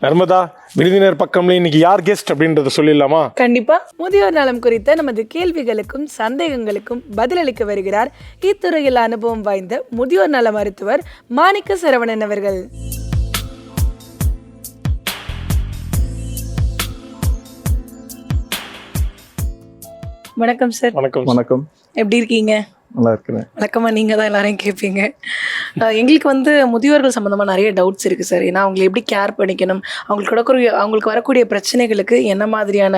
நர்மதா விருந்தினர் பக்கம்ல இன்னைக்கு யார் கெஸ்ட் அப்படின்றத சொல்லிடலாமா? கண்டிப்பா. முதியோர் நலம் குறித்த நமது கேள்விகளுக்கும் சந்தேகங்களுக்கும் பதிலளிக்க வருகிறார் இத்துறையில் அனுபவம் வாய்ந்த முதியோர் நல மருத்துவர் மாணிக்க சரவணன் அவர்கள். வணக்கம் சார். வணக்கம். எப்படி இருக்கீங்க? நல்லா இருக்கிறேன். வழக்கமா நீங்க தான் எல்லாரையும் கேட்பீங்க. எங்களுக்கு முதியோர்கள் சம்மந்தமாக நிறைய டவுட்ஸ் இருக்குது சார். ஏன்னா அவங்களை எப்படி கேர் பண்ணிக்கணும், அவங்களுக்கு வரக்கூடிய பிரச்சனைகளுக்கு என்ன மாதிரியான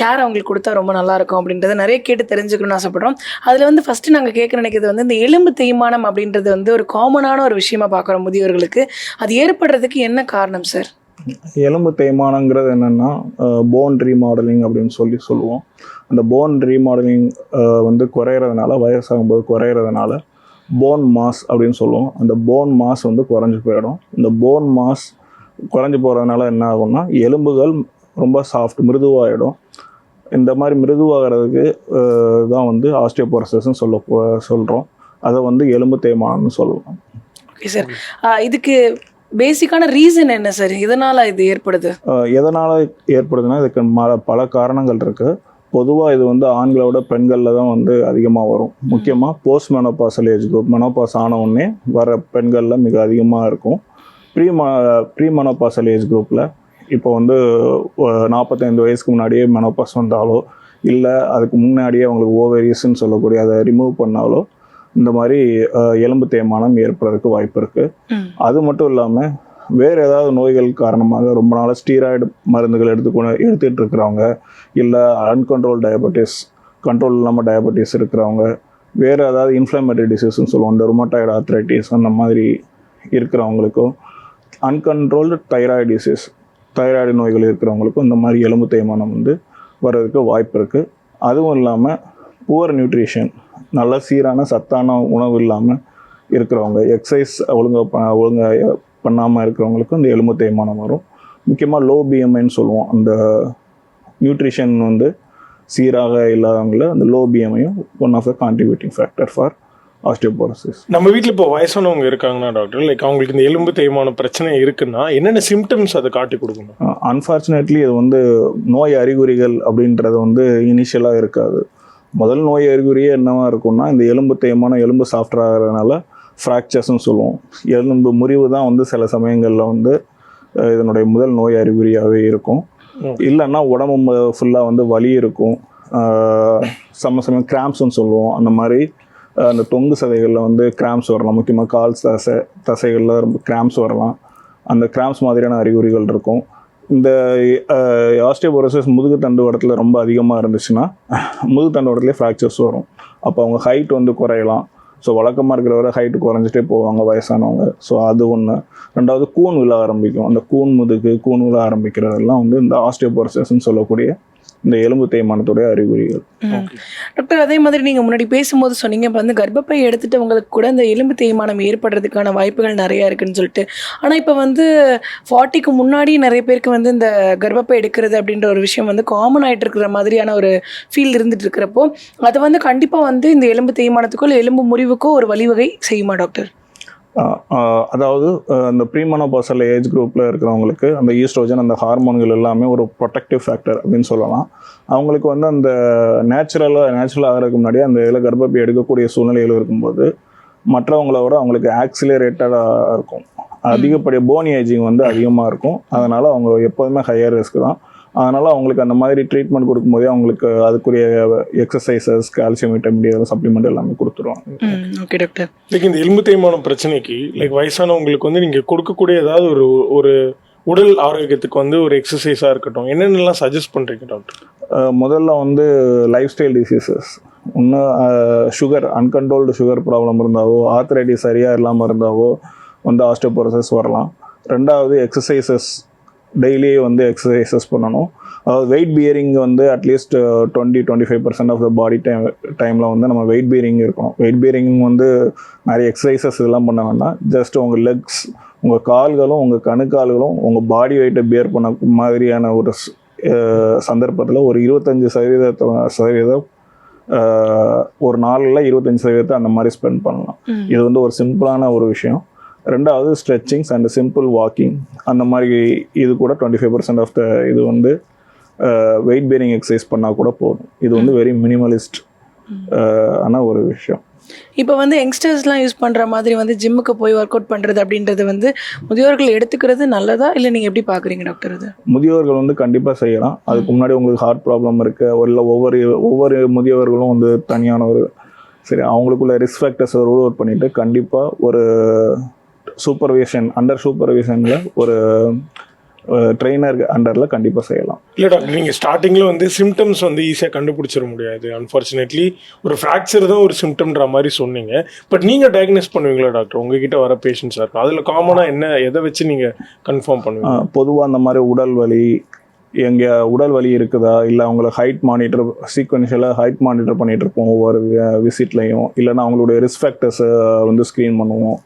கேர் அவங்களுக்கு கொடுத்தா ரொம்ப நல்லாயிருக்கும் அப்படின்றத நிறைய கேட்டு தெரிஞ்சுக்கணும்னு ஆசைப்படுறோம். அதில் ஃபஸ்ட்டு நாங்கள் கேட்க நினைக்கிறது இந்த எலும்பு தேய்மானம் அப்படின்றது ஒரு காமனான ஒரு விஷயமா பார்க்குறோம் முதியோர்களுக்கு. அது ஏற்படுறதுக்கு என்ன காரணம் சார்? எலும்பு தேய்மானங்கிறது என்னென்னா போன் ரீமாடலிங் அப்படின்னு சொல்லுவோம். அந்த போன் ரீமாடலிங் குறையிறதுனால, வயசாகும்போது குறையிறதுனால போன் மாஸ் அப்படின்னு சொல்லுவோம். அந்த போன் மாஸ் குறைஞ்சி போயிடும். இந்த போன் மாஸ் குறைஞ்சி போகிறதுனால என்ன ஆகும்னா எலும்புகள் ரொம்ப சாஃப்ட், மிருதுவாகிடும். இந்த மாதிரி மிருதுவாகிறதுக்கு தான் ஆஸ்டியோபோரோசிஸ்ன்னு சொல்கிறோம். அதை எலும்பு தேய்மானம்னு சொல்லுவோம். Okay sir. இதுக்கு பேசிக்கான ரீசன் என்ன சார்? இதனால் இது ஏற்படுது? எதனால் ஏற்படுதுன்னா இதுக்கு பல காரணங்கள் இருக்குது. பொதுவாக இது ஆண்களோட பெண்களில் தான் அதிகமாக வரும். முக்கியமாக post menopausal age group, menopause ஆன உடனே வர பெண்களில் மிக அதிகமாக இருக்கும். ப்ரீ மெனோபாசல் ஏஜ் குரூப்பில் இப்போ 45 வயசுக்கு முன்னாடியே மெனோபாஸ் வந்தாலோ, இல்லை அதுக்கு முன்னாடியே அவங்களுக்கு ஓவேரியஸ்ன்னு சொல்லக்கூடிய அதை ரிமூவ் பண்ணாலோ இந்த மாதிரி எலும்பு தேய்மானம் ஏற்படுறதுக்கு வாய்ப்பு இருக்குது. அது மட்டும் இல்லாமல் வேறு ஏதாவது நோய்கள் காரணமாக ரொம்ப நாள் ஸ்டீராய்டு மருந்துகள் எடுத்துகிட்டு இருக்கிறவங்க, இல்லை அன்கண்ட்ரோல் டயபெட்டிஸ், கண்ட்ரோல் இல்லாமல் டயபெட்டிஸ் இருக்கிறவங்க, வேறு ஏதாவது இன்ஃப்ளமேட்டரி டிசீஸ்ன்னு சொல்லுவோம், இந்த ருமட்டாய்டு ஆர்த்ரைட்டிஸ் அந்த மாதிரி இருக்கிறவங்களுக்கும், அன்கண்ட்ரோல்டு தைராய்டு டிசீஸ், தைராய்டு நோய்கள் இருக்கிறவங்களுக்கும் இந்த மாதிரி எலும்பு தேய்மானம் வர்றதுக்கு வாய்ப்பு இருக்குது. அதுவும் இல்லாமல் புவர் நியூட்ரிஷன், நல்ல சீரான சத்தான உணவு இல்லாமல் இருக்கிறவங்க, எக்ஸசைஸ் ஒழுங்காக பண்ணாமல் இருக்கிறவங்களுக்கும் இந்த எலும்பு தேய்மானம் வரும். முக்கியமாக லோ பிஎம்ஐன்னு சொல்லுவோம். அந்த நியூட்ரிஷன் சீராக இல்லாதவங்கள அந்த லோ பிஎம்ஐயும் one of the contributing factor for osteoporosis. நம்ம வீட்டில் இப்போ வயசானவங்க இருக்காங்கன்னா டாக்டர், லைக் அவங்களுக்கு இந்த எலும்பு தேய்மான பிரச்சனை இருக்குன்னா என்னென்ன சிம்டம்ஸ் அதை காட்டி கொடுக்கணும்? அன்ஃபார்ச்சுனேட்லி இது நோய் அறிகுறிகள் அப்படின்றது இனிஷியலாக இருக்காது. முதல் நோய் அறிகுறியே என்னவா இருக்கும்னா இந்த எலும்பு தேய்மானம், எலும்பு சாஃப்ட் ஆகிறதுனால ஃப்ராக்சர்ஸ்ன்னு சொல்லுவோம். எலும்பு முறிவு தான் சில சமயங்களில் இதனுடைய முதல் நோய் அறிகுறியாகவே இருக்கும். இல்லைன்னா உடம்பு ஃபுல்லாக வலி இருக்கும். சமயம் கிராம்ப்ஸ்ன்னு சொல்லுவோம். அந்த மாதிரி அந்த தொங்கு சதைகளில் கிராம்ப்ஸ் வரலாம். முக்கியமாக கால் தசைகளில் கிராம்ப்ஸ் வரலாம். அந்த கிராம்ப்ஸ் மாதிரியான அறிகுறிகள் இருக்கும். இந்த ஆஸ்டியோபோரோசிஸ் முதுகு தண்டுவடத்தில் ரொம்ப அதிகமாக இருந்துச்சுன்னா முதுகு தண்டுவடத்துலேயே ஃப்ராக்சர்ஸ் வரும். அப்போ அவங்க ஹைட் குறையலாம். ஸோ வழக்கமாக இருக்கிறவரை ஹைட்டு குறைஞ்சிட்டே போவாங்க வயசானவங்க. ஸோ அது ஒன்று. ரெண்டாவது கூன் விழ ஆரம்பிக்கும். அந்த கூன் விழ ஆரம்பிக்கிறதெல்லாம் இந்த ஆஸ்டியோபோரோசிஸ்ன்னு சொல்லக்கூடிய இந்த எலும்பு தேய்மானத்துடைய அறிகுறிகள். டாக்டர், அதே மாதிரி நீங்கள் முன்னாடி பேசும்போது சொன்னீங்க இப்போ கர்ப்பப்பை எடுத்துட்டவங்களுக்கு கூட இந்த எலும்பு தேய்மானம் ஏற்படுறதுக்கான வாய்ப்புகள் நிறையா இருக்குன்னு சொல்லிட்டு. ஆனால் இப்போ 40க்கு முன்னாடி நிறைய பேருக்கு இந்த கர்ப்பப்பை எடுக்கிறது அப்படின்ற ஒரு விஷயம் காமன் ஆகிட்டு இருக்கிற மாதிரியான ஒரு ஃபீல் இருந்துட்டு இருக்கிறப்போ அது கண்டிப்பாக இந்த எலும்பு தேய்மானத்துக்கோ இல்லை எலும்பு முறிவுக்கோ ஒரு வழிவகை செய்யுமா டாக்டர்? அதாவது அந்த ப்ரீமெனோபாசல் ஏஜ் குரூப்பில் இருக்கிறவங்களுக்கு அந்த ஈஸ்ட்ரோஜன், அந்த ஹார்மோன்கள் எல்லாமே ஒரு ப்ரொடெக்டிவ் ஃபேக்டர் அப்படின்னு சொல்லலாம். அவங்களுக்கு அந்த நேச்சுரலாக ஆகிறதுக்கு முன்னாடியே அந்த இதில் கர்ப்பப்பை எடுக்கக்கூடிய சூழ்நிலைகள் இருக்கும்போது மற்றவங்களோட அவங்களுக்கு ஆக்சிலரேட்டடாக இருக்கும். அதிகப்படியாக போன் ஏஜிங் அதிகமாக இருக்கும். அதனால் அவங்க எப்போதுமே ஹையர் ரிஸ்க் தான். அதனால் அவங்களுக்கு அந்த மாதிரி ட்ரீட்மெண்ட் கொடுக்கும்போதே அவங்களுக்கு அதுக்குரிய exercises, calcium, vitamin D supplement எல்லாமே கொடுத்துருவாங்க. Okay doctor. லைக் இந்த எலும்பு தேய்மானம் பிரச்சனைக்கு லைக் வயசானவங்களுக்கு நீங்கள் கொடுக்கக்கூடிய ஏதாவது ஒரு உடல் ஆரோக்கியத்துக்கு ஒரு எக்ஸசைஸாக இருக்கட்டும், என்னென்னலாம் சஜஸ்ட் பண்ணுறீங்க டாக்டர்? முதல்ல லைஃப் ஸ்டைல் டிசீசஸ், இன்னும் சுகர், அன்கண்ட்ரோல்டு சுகர் ப்ராப்ளம் இருந்தாவோ, ஆர்த்ரைட்டிஸ் சரியாக இல்லாமல் இருந்தாவோ ஆஸ்டியோபோரோசிஸ் வரலாம். ரெண்டாவது எக்ஸசைசஸ், டெய்லி எக்ஸசைசஸ் பண்ணணும். அதாவது weight bearing at least 20-25% of the body டைமில் நம்ம வெயிட் பியரிங் இருக்கணும். வெயிட் பியரிங் நிறைய எக்ஸசைசஸ் இதெல்லாம் பண்ண வேண்டாம். ஜஸ்ட் உங்கள் லெக்ஸ், உங்கள் கால்களும் உங்கள் கணுக்கால்களும் உங்கள் பாடி வெயிட்டை பியர் பண்ண மாதிரியான ஒரு சந்தர்ப்பத்தில் ஒரு 25% ஒரு நாளில் 25% அந்த மாதிரி ஸ்பெண்ட் பண்ணலாம். இது ஒரு சிம்பிளான ஒரு விஷயம். ரெண்டாவது ஸ்ட்ரெச்சிங்ஸ் அண்ட் சிம்பிள் வாக்கிங், அந்த மாதிரி இது கூட 25% ஆஃப் த இது வந்து வெயிட் பேரிங் எக்ஸசைஸ் பண்ணால் கூட போதும். இது வந்து வெரி மினிமலிஸ்ட் ஆன ஒரு விஷயம். இப்போ வந்து யங்ஸ்டர்ஸ்லாம் யூஸ் பண்ணுற மாதிரி வந்து ஜிம்முக்கு போய் ஒர்க் அவுட் பண்ணுறது அப்படின்றது வந்து முதியோர்கள் எடுத்துக்கிறது நல்லதா இல்லை நீங்கள் எப்படி பார்க்குறீங்க டாக்டர்? அது முதியோர்கள் வந்து கண்டிப்பாக செய்யலாம். அதுக்கு முன்னாடி உங்களுக்கு ஹார்ட் ப்ராப்ளம் இருக்குது, இல்லை ஒவ்வொரு முதியவர்களும் வந்து தனியான ஒரு சரி அவங்களுக்குள்ள ரிஸ்க் ஃபேக்டர்ஸை ரூல் அவுட் பண்ணிவிட்டு கண்டிப்பாக ஒரு அண்டர் சூப்பர்விஷனில் ஒரு ட்ரெயினர் அண்டரில் கண்டிப்பாக செய்யலாம். இல்லை டாக்டர், நீங்கள் ஸ்டார்டிங்கில் வந்து சிம்டம்ஸ் வந்து ஈஸியாக கண்டுபிடிச்சிட முடியாது. அன்ஃபார்ச்சுனேட்லி ஒரு ஃப்ராக்சர் தான் ஒரு சிம்டம்ன்ற மாதிரி சொன்னீங்க. பட் நீங்கள் டயக்னோஸ் பண்ணுவீங்களா டாக்டர்? உங்ககிட்ட வர பேஷண்ட்ஸாக இருக்கும், அதில் காமனாக எதை வச்சு நீங்கள் கன்ஃபார்ம் பண்ணுவீங்க? பொதுவாக அந்த மாதிரி உடல் வலி இருக்குதா, இல்லை அவங்கள ஹைட் மானிட்டர் சீக்வன்ஷியலாக ஹைட் மானிட்டர் பண்ணிகிட்டு இருப்போம் ஒவ்வொரு விசிட்லையும், இல்லைன்னா அவங்களுடைய ரிஸ்க் ஃபேக்டர்ஸை வந்து ஸ்க்ரீன் பண்ணுவோம்.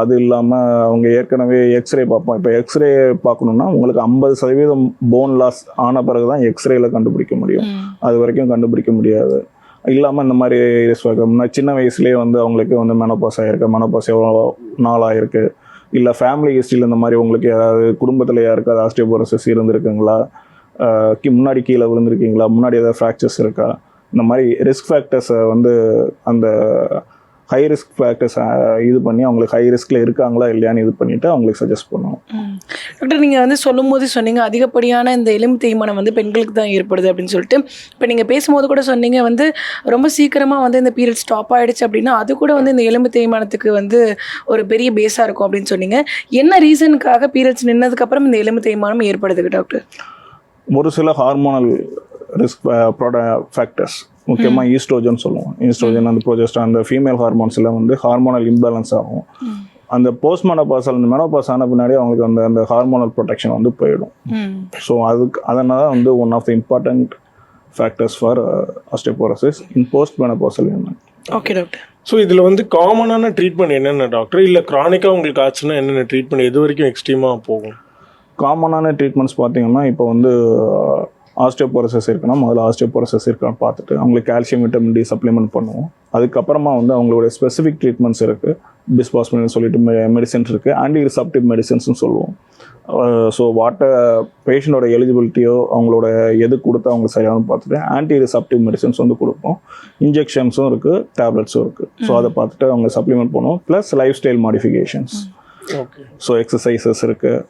அது இல்லாமல் அவங்க ஏற்கனவே எக்ஸ்ரே பார்ப்போம். இப்போ எக்ஸ்ரே பார்க்கணுன்னா உங்களுக்கு 50% போன் லாஸ் ஆன பிறகு தான் எக்ஸ்ரேயில் கண்டுபிடிக்க முடியும், அது வரைக்கும் கண்டுபிடிக்க முடியாது. இல்லாமல் இந்த மாதிரி சின்ன வயசுலேயே வந்து அவங்களுக்கு வந்து மெனோபாஸ் எவ்வளோ நாள் ஆகிருக்கு, இல்லை ஃபேமிலி ஹிஸ்ட்ரியில் இந்த மாதிரி உங்களுக்கு யாராவது குடும்பத்தில் யாருக்காவது ஆஸ்டியோபோரோசிஸ் இருந்திருக்குங்களா, முன்னாடி கீழே விழுந்திருக்கீங்களா, முன்னாடி ஏதாவது ஃப்ராக்சர்ஸ் இருக்கா, இந்த மாதிரி ரிஸ்க் ஃபேக்டர்ஸை வந்து அந்த ஹை ரிஸ்க் ஃபேக்டர்ஸ் இது பண்ணி அவங்களுக்கு ஹை ரிஸ்கில் இருக்காங்களா இல்லையான்னு இது பண்ணிவிட்டு அவங்களுக்கு சஜஸ்ட் பண்ணுவோம். டாக்டர், நீங்கள் வந்து சொல்லும் போது சொன்னீங்க அதிகப்படியான இந்த எலும்பு தேய்மானம் வந்து பெண்களுக்கு தான் ஏற்படுது அப்படின்னு சொல்லிட்டு. இப்போ நீங்கள் பேசும்போது கூட சொன்னீங்க வந்து ரொம்ப சீக்கிரமாக வந்து இந்த பீரியட் ஸ்டாப் ஆகிடுச்சு அப்படின்னா அது கூட வந்து இந்த எலும்பு தேய்மானத்துக்கு வந்து ஒரு பெரிய பேஸாக இருக்கும் அப்படின்னு சொன்னீங்க. என்ன ரீசனுக்காக பீரியட்ஸ் நின்னதுக்கப்புறம் இந்த எலும்பு தேய்மானம் ஏற்படுதுங்க டாக்டர்? ஒரு சில ஹார்மோனல் ரிஸ்க் ஃபேக்டர்ஸ், முக்கியமாக ஈஸ்ட்ரோஜன் சொல்லுவோம். ஈஸ்ட்ரோஜன் அந்த ப்ரோஜெஸ்டரான் அந்த ஃபீமேல் ஹார்மோன்ஸில் வந்து ஹார்மோனல் இம்பேலன்ஸ் ஆகும். அந்த போஸ்ட் மெனோபாஸ் அந்த மெனோபாஸ் ஆன பின்னாடி அவங்களுக்கு அந்த ஹார்மோனல் ப்ரொடெக்ஷன் வந்து போயிடும். ஸோ அதனால வந்து one of the important factors for osteoporosis in post menopausal women. Okay doctor. So இதில் வந்து காமனான ட்ரீட்மெண்ட் என்னென்ன டாக்டர்? இல்லை க்ரானிக்காக உங்களுக்கு ஆச்சுன்னா என்னென்ன ட்ரீட்மெண்ட் எது வரைக்கும் எக்ஸ்ட்ரீமாக போகும்? காமனான ட்ரீட்மெண்ட்ஸ் பார்த்தீங்கன்னா இப்போ வந்து ஆஸ்டியோபோரோசிஸ் இருக்குன்னா முதல்ல ஆஸ்டியோபோரோசிஸ் இருக்கான்னு பார்த்துட்டு அவங்களுக்கு கால்சியம் விட்டமின் டி சப்ளிமெண்ட் பண்ணுவோம். அதுக்கப்புறமா வந்து அவங்களோட ஸ்பெசிஃபிக் ட்ரீட்மெண்ட்ஸ் இருக்குது. பிஸ்பாஸ்மின் சொல்லிட்டு மெடிசன்ஸ் இருக்குது, ஆன்டி ரிசப்டிவ் மெடிசன்ஸ்னு சொல்லுவோம். ஸோ பேஷண்டோட எலிஜிபிலிட்டியோ அவங்களோட எது கொடுத்தா அவங்க சரியானு பார்த்துட்டு ஆன்டி ரிசப்டிவ் மெடிசன்ஸ் வந்து கொடுப்போம். இன்ஜெக்ஷன்ஸும் இருக்குது, டேப்லெட்ஸும் இருக்குது. ஸோ அதை பார்த்துட்டு அவங்க சப்ளிமெண்ட் பண்ணுவோம். Plus lifestyle modifications. Okay. So exercises இருக்குது,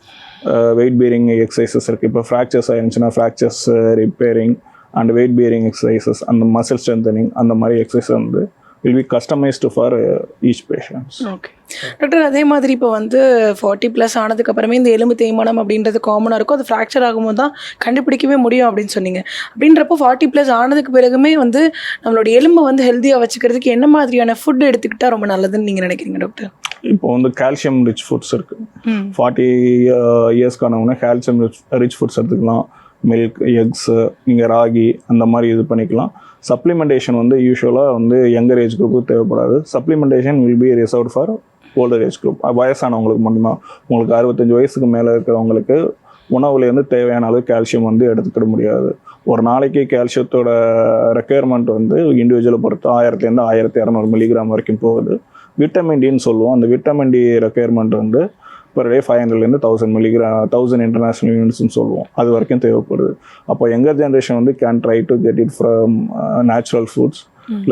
வெயிட் பேரிங் எக்ஸசைசஸ் இருக்குது. இப்போ ஃப்ராக்சர்ஸ் ஆயிருந்துச்சுன்னா fractures repairing and weight bearing exercises, அந்த மசில் ஸ்ட்ரென்தனிங், அந்த மாதிரி எக்ஸசைஸ் வந்து will be customized for each patient. Okay doctor, அதே மாதிரி இப்போ வந்து 40+ ஆனதுக்கப்புறமே இந்த எலும்பு தேய்மானம் அப்படின்றது காமனாக இருக்கும். அது ஃப்ராக்சர் ஆகும்போது தான் கண்டுபிடிக்கவே முடியும் அப்படின்னு சொன்னீங்க. அப்படின்றப்போ 40+ ஆனதுக்கு பிறகுமே வந்து நம்மளோட எலும்பை வந்து ஹெல்த்தியாக வச்சுக்கிறதுக்கு என்ன மாதிரியான ஃபுட் எடுத்துக்கிட்டால் ரொம்ப நல்லதுன்னு நீங்கள் நினைக்கிறீங்க டாக்டர்? இப்போ வந்து கால்சியம் ரிச் ஃபுட்ஸ் இருக்குது. 40 இயர்ஸ்க்கானவங்க கால்சியம் ரிச் ஃபுட்ஸ் எடுத்துக்கலாம். மில்க், எக்ஸு, நீங்கள் ராகி அந்த மாதிரி இது பண்ணிக்கலாம். சப்ளிமெண்டேஷன் வந்து யூஸ்வலாக வந்து யங்கர் ஏஜ் குரூப்புக்கு தேவைப்படாது. Supplementation will be reserved for older age group. வயசானவங்களுக்கு மட்டும்தான். உங்களுக்கு 65 வயசுக்கு மேலே இருக்கிறவங்களுக்கு உணவுலேருந்து தேவையான அளவு கால்சியம் வந்து எடுத்துக்கிட முடியாது. ஒரு நாளைக்கு கால்சியத்தோட ரெக்குயர்மெண்ட் வந்து இண்டிவிஜுவலை பொறுத்து 1000 1200 மில்லிகிராம் வரைக்கும் போகுது. விட்டமின் டின்னு சொல்லுவோம். அந்த விட்டமின் டி ரெக்குயர்மெண்ட் வந்து per day 500 1000 மில்லிகிராம் 1000 இன்டர்நேஷ்னல் யூனிட்ஸ்னு சொல்லுவோம். அது வரைக்கும் தேவைப்படுது. அப்போ யங்கர் ஜென்ரேஷன் வந்து can try to get it from natural foods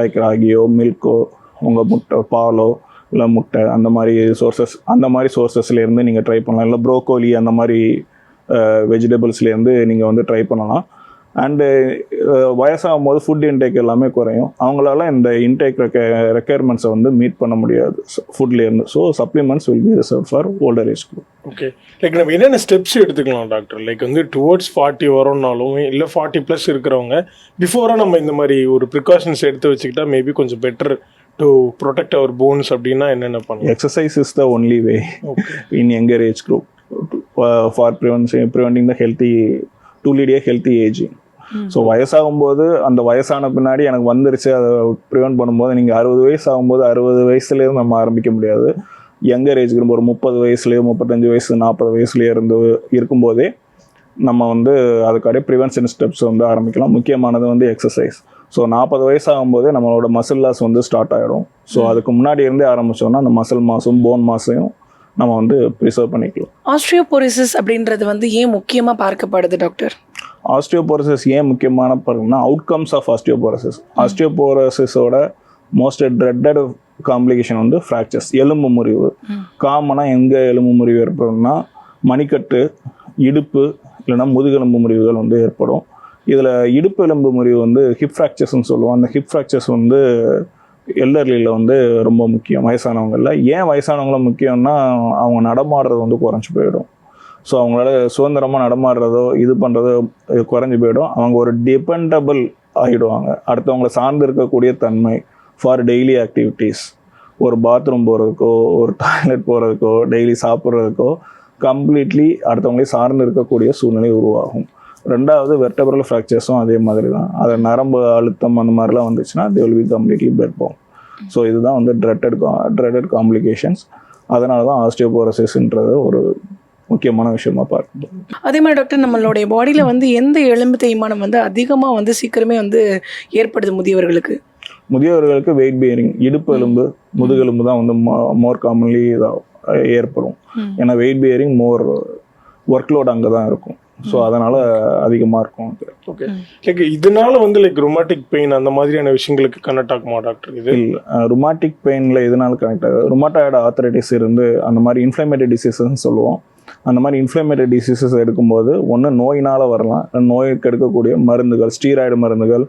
like ராகியோ, மில்க்கோ, உங்கள் முட்டை, பாலோ, இல்லை முட்டை, அந்த மாதிரி சோர்சஸ்லேருந்து நீங்கள் ட்ரை பண்ணலாம். இல்லை ப்ரோக்கோலி அந்த மாதிரி வெஜிடபிள்ஸ்லேருந்து நீங்கள் வந்து ட்ரை பண்ணலாம். அண்டு வயசாகும் போது ஃபுட் இன்டேக் எல்லாமே குறையும். அவங்களால இந்த இன்டேக் ரெக்குயர்மெண்ட்ஸை வந்து மீட் பண்ண முடியாது ஃபுட்லேருந்து. So supplements will be reserve for older age group. Okay, like நம்ம என்னென்ன ஸ்டெப்ஸ் எடுத்துக்கலாம் டாக்டர்? லைக் வந்து டுவர்ட்ஸ் 40 வரோம்னாலும் இல்லை 40+ இருக்கிறவங்க பிஃபோராக நம்ம இந்த மாதிரி ஒரு ப்ரிகாஷன்ஸ் எடுத்து வச்சுக்கிட்டா மேபி கொஞ்சம் better to protect our bones அப்படின்னா என்னென்ன பண்ணலாம்? Exercise is the only way in younger age group for preventing the to lead a healthy ageing. So வயசாகும்போது அந்த வயசான பின்னாடி எனக்கு வந்துருச்சு அதை ப்ரிவென்ட் பண்ணும்போது நீங்கள் 60 வயசு ஆகும்போது 60 வயசுலேருந்து நம்ம ஆரம்பிக்க முடியாது. யங்கர் ஏஜ் குரூப் ஒரு 30 வயசுலேயோ 35 வயசு 40 வயசுலேயே இருக்கும்போதே நம்ம வந்து அதுக்காக ப்ரிவென்ஷன் ஸ்டெப்ஸ் வந்து ஆரம்பிக்கலாம். முக்கியமானது வந்து எக்ஸசைஸ். ஸோ 40 வயசு ஆகும்போதே நம்மளோட மசில் லாஸ் வந்து ஸ்டார்ட் ஆகிடும். ஸோ அதுக்கு முன்னாடி இருந்தே ஆரம்பித்தோம்னா அந்த மசில் மாஸும் போன் மாஸையும் நம்ம வந்து ப்ரிசர்வ் பண்ணிக்கலாம். ஆஸ்ட்ரியோபோரோசிஸ் அப்படின்றது வந்து ஏன் முக்கியமாக பார்க்கப்படுது டாக்டர்? ஆஸ்ட்ரியோபோரோசிஸ் ஏன் முக்கியமான பாருங்கன்னா அவுட்கம்ஸ் ஆஃப் ஆஸ்ட்ரியோபோரோசிஸ். ஆஸ்ட்ரியோபோரோசிஸோட மோஸ்ட் ட்ரெட்டட் காம்ப்ளிகேஷன் வந்து ஃப்ராக்சர்ஸ், எலும்பு முறிவு. காமனாக எங்கே எலும்பு முறிவு ஏற்படும்னா மணிக்கட்டு, இடுப்பு இல்லைன்னா முதுகெலும்பு முறிவுகள் வந்து ஏற்படும். இதில் இடுப்பு எலும்பு முறிவு வந்து ஹிப் ஃப்ராக்சர்ஸ்ன்னு சொல்லுவோம். அந்த ஹிப் ஃப்ராக்சர்ஸ் வந்து எல்டர்லியில் வந்து ரொம்ப முக்கியம் வயசானவங்களில். ஏன் வயசானவங்கள முக்கியம்னா அவங்க நடமாடுறது வந்து குறைஞ்சி போயிடும். ஸோ அவங்களால சுதந்திரமாக நடமாடுறதோ இது பண்ணுறதோ குறைஞ்சி போயிடும். அவங்க ஒரு டிபெண்டபிள் ஆகிடுவாங்க. அடுத்தவங்களை சார்ந்து இருக்கக்கூடிய தன்மை ஃபார் டெய்லி ஆக்டிவிட்டீஸ், ஒரு பாத்ரூம் போகிறதுக்கோ ஒரு டாய்லெட் போகிறதுக்கோ டெய்லி சாப்பிட்றதுக்கோ கம்ப்ளீட்லி அடுத்தவங்களே சார்ந்து இருக்கக்கூடிய சூழ்நிலை உருவாகும். ரெண்டாவது வெர்டபிரல் ஃப்ராக்சர்ஸும் அதே மாதிரி தான். அதை நரம்பு அழுத்தம் அந்த மாதிரிலாம் வந்துச்சுன்னா they will be completely bed bound. So இதுதான் வந்து ட்ரெட்டட் காம்ப்ளிகேஷன்ஸ். அதனால தான் ஆஸ்டியோபோரோசிஸ்ன்றது ஒரு முக்கியமான விஷயமா பார்க்கணும். அதே மாதிரி டாக்டர், நம்மளுடைய பாடியில் வந்து எந்த எலும்பு தேய்மானம் வந்து அதிகமாக வந்து சீக்கிரமே வந்து ஏற்படுது முதியவர்களுக்கு? முதியவர்களுக்கு வெயிட் பேரிங், இடுப்பு எலும்பு, முதுகெலும்பு தான் வந்து மோர் காமன்லி ஏற்படும். ஏன்னா வெயிட் பேரிங் மோர் ஒர்க்லோட் அங்கே தான் இருக்கும். ஸோ அதனால அதிகமாக இருக்கும். ஓகே, லைக் இதனால வந்து லைக் ரொமாட்டிக் பெயின் அந்த மாதிரியான விஷயங்களுக்கு கனெக்ட் ஆகுமா டாக்டர்? இது இல்லை, ரொமாட்டிக் பெயினில் எதனால கனெக்ட் ஆகுது? ரொமாட்டாய்டு ஆர்த்ரைட்டிஸ் இருந்து அந்த மாதிரி இன்ஃப்ளமேட்டரி டிசீசஸ்ன்னு சொல்லுவோம். அந்த மாதிரி இன்ஃப்ளமேட்டரி டிசீசஸ் எடுக்கும்போது ஒன்று நோயினால் வரலாம், நோய்க்கு எடுக்கக்கூடிய மருந்துகள், ஸ்டீராய்டு மருந்துகள்